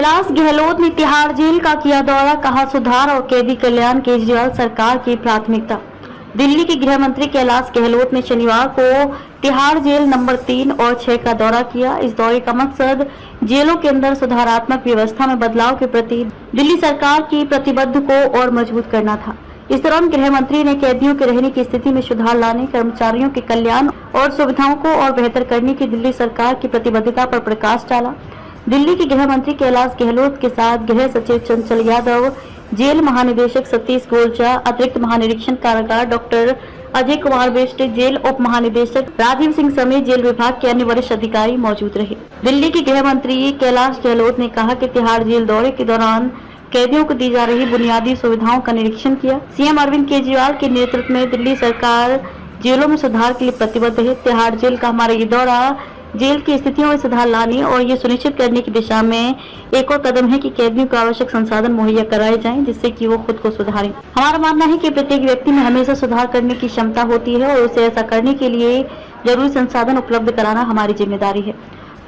कैलाश गहलोत ने तिहाड़ जेल का किया दौरा, कहा सुधार और कैदी कल्याण केजरीवाल सरकार की प्राथमिकता। दिल्ली के गृह मंत्री कैलाश गहलोत ने शनिवार को तिहाड़ जेल नंबर 3 और 6 का दौरा किया। इस दौरे का मकसद जेलों के अंदर सुधारात्मक व्यवस्था में बदलाव के प्रति दिल्ली सरकार की प्रतिबद्ध को और मजबूत करना था। इस दौरान गृह मंत्री ने कैदियों के रहने की स्थिति में सुधार लाने, कर्मचारियों के कल्याण और सुविधाओं को और बेहतर करने की दिल्ली सरकार की प्रतिबद्धता पर प्रकाश डाला। दिल्ली के गृह मंत्री कैलाश गहलोत के साथ गृह सचिव चंचल यादव, जेल महानिदेशक सतीश गोलचा, अतिरिक्त महानिरीक्षक कारागार डॉक्टर अजय कुमार बिष्ट, जेल उप महानिदेशक राजीव सिंह समेत जेल विभाग के अन्य वरिष्ठ अधिकारी मौजूद रहे। दिल्ली के गृह मंत्री कैलाश गहलोत ने कहा कि तिहाड़ जेल दौरे के दौरान कैदियों को दी जा रही बुनियादी सुविधाओं का निरीक्षण किया। सीएम अरविंद केजरीवाल के नेतृत्व में दिल्ली सरकार जेलों में सुधार के लिए प्रतिबद्ध है। तिहाड़ जेल का हमारा ये दौरा जेल की स्थितियों में सुधार लाने और ये सुनिश्चित करने की दिशा में एक और कदम है कि कैदियों को आवश्यक संसाधन मुहैया कराए जाएं, जिससे कि वो खुद को सुधारें। हमारा मानना है कि प्रत्येक व्यक्ति में हमेशा सुधार करने की क्षमता होती है और उसे ऐसा करने के लिए जरूरी संसाधन उपलब्ध कराना हमारी जिम्मेदारी है।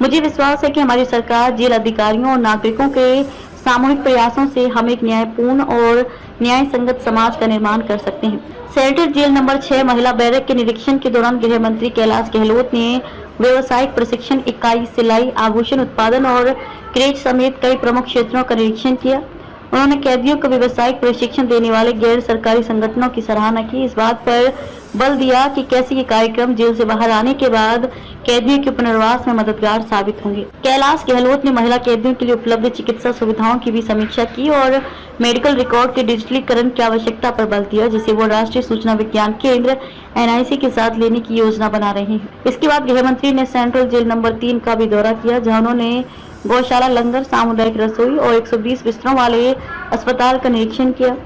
मुझे विश्वास है कि हमारी सरकार जेल अधिकारियों और नागरिकों के सामूहिक प्रयासों से हम एक न्यायपूर्ण और न्याय संगत समाज का निर्माण कर सकते हैं। सेनेटर जेल नंबर 6 महिला बैरक के निरीक्षण के दौरान गृह मंत्री कैलाश गहलोत ने व्यवसायिक प्रशिक्षण इकाई, सिलाई, आभूषण उत्पादन और क्रेच समेत कई प्रमुख क्षेत्रों का निरीक्षण किया। उन्होंने कैदियों को व्यवसायिक प्रशिक्षण देने वाले गैर सरकारी संगठनों की सराहना की। इस बात पर बल दिया कि कैसे ये कार्यक्रम जेल से बाहर आने के बाद कैदियों के पुनर्वास में मददगार साबित होंगे। कैलाश गहलोत ने महिला कैदियों के लिए उपलब्ध चिकित्सा सुविधाओं की भी समीक्षा की और मेडिकल रिकॉर्ड के डिजिटलीकरण की आवश्यकता पर बल दिया, जिसे वो राष्ट्रीय सूचना विज्ञान केंद्र NIC के साथ लेने की योजना बना रहे हैं। इसके बाद गृह मंत्री ने सेंट्रल जेल नंबर 3 का भी दौरा किया, जहां उन्होंने गौशाला, लंगर, सामुदायिक रसोई और 120 बिस्तरों वाले अस्पताल का निरीक्षण किया।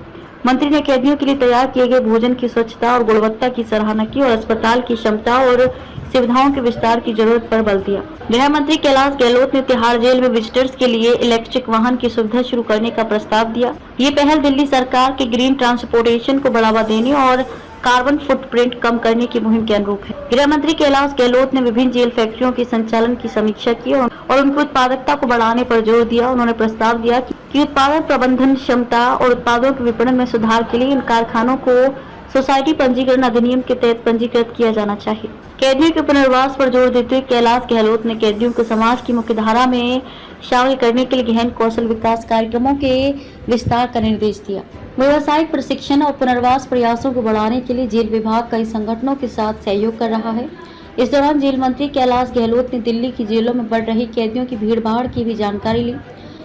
मंत्री ने कैदियों के लिए तैयार किए गए भोजन की स्वच्छता और गुणवत्ता की सराहना की और अस्पताल की क्षमता और सुविधाओं के विस्तार की जरूरत पर बल दिया। गृह मंत्री कैलाश गहलोत ने तिहाड़ जेल में विजिटर्स के लिए इलेक्ट्रिक वाहन की सुविधा शुरू करने का प्रस्ताव दिया। ये पहल दिल्ली सरकार के ग्रीन ट्रांसपोर्टेशन को बढ़ावा देने और कार्बन फुटप्रिंट कम करने की मुहिम के अनुरूप है। गृह मंत्री कैलाश गहलोत ने विभिन्न जेल फैक्ट्रियों के संचालन की समीक्षा की और उनकी उत्पादकता को बढ़ाने पर जोर दिया। उन्होंने प्रस्ताव दिया कि उत्पादन प्रबंधन क्षमता और उत्पादों के विपणन में सुधार के लिए इन कारखानों को सोसाइटी पंजीकरण अधिनियम के तहत पंजीकृत किया जाना चाहिए। कैदियों के पुनर्वास पर जोर देते हुए कैलाश गहलोत ने कैदियों को समाज की मुख्यधारा में शामिल करने के लिए गहन कौशल विकास कार्यक्रमों के विस्तार का निर्देश दिया। व्यावसायिक प्रशिक्षण और पुनर्वास प्रयासों को बढ़ाने के लिए जेल विभाग कई संगठनों के साथ सहयोग कर रहा है। इस दौरान जेल मंत्री कैलाश गहलोत ने दिल्ली की जेलों में बढ़ रही कैदियों की भीड़भाड़ की भी जानकारी ली।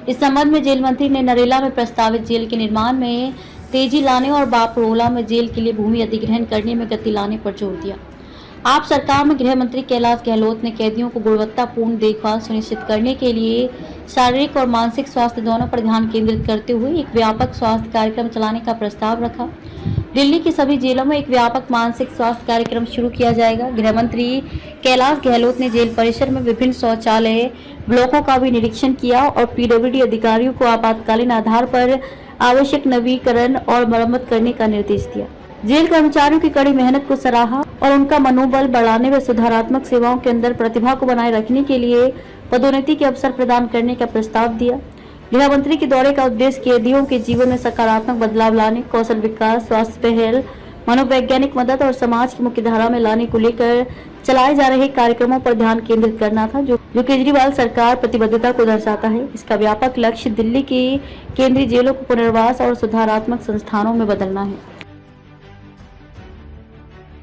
इस संबंध में जेल मंत्री ने नरेला में प्रस्तावित जेल के निर्माण में तेजी लाने और बापरोला में जेल के लिए भूमि अधिग्रहण करने में गति लाने पर जोर दिया। आप सरकार में गृह मंत्री कैलाश गहलोत ने कैदियों को गुणवत्तापूर्ण देखभाल सुनिश्चित करने के लिए शारीरिक और मानसिक स्वास्थ्य दोनों पर ध्यान केंद्रित करते हुए एक व्यापक स्वास्थ्य कार्यक्रम चलाने का प्रस्ताव रखा। दिल्ली की सभी जेलों में एक व्यापक मानसिक स्वास्थ्य कार्यक्रम शुरू किया जाएगा। गृह मंत्री कैलाश गहलोत ने जेल परिसर में विभिन्न शौचालय ब्लॉकों का भी निरीक्षण किया और PWD अधिकारियों को आपातकालीन आधार पर आवश्यक नवीकरण और मरम्मत करने का निर्देश दिया। जेल कर्मचारियों की कड़ी मेहनत को सराहा और उनका मनोबल बढ़ाने व सुधारात्मक सेवाओं के अंदर प्रतिभा को बनाए रखने के लिए पदोन्नति के अवसर प्रदान करने का प्रस्ताव दिया। गृह मंत्री के दौरे का उद्देश्य कैदियों के जीवन में सकारात्मक बदलाव लाने, कौशल विकास, स्वास्थ्य पहल, मनोवैज्ञानिक मदद और समाज की मुख्यधारा में लाने को लेकर चलाए जा रहे कार्यक्रमों पर ध्यान केंद्रित करना था, जो केजरीवाल सरकार प्रतिबद्धता को दर्शाता है। इसका व्यापक लक्ष्य दिल्ली की केंद्रीय जेलों को पुनर्वास और सुधारात्मक संस्थानों में बदलना है।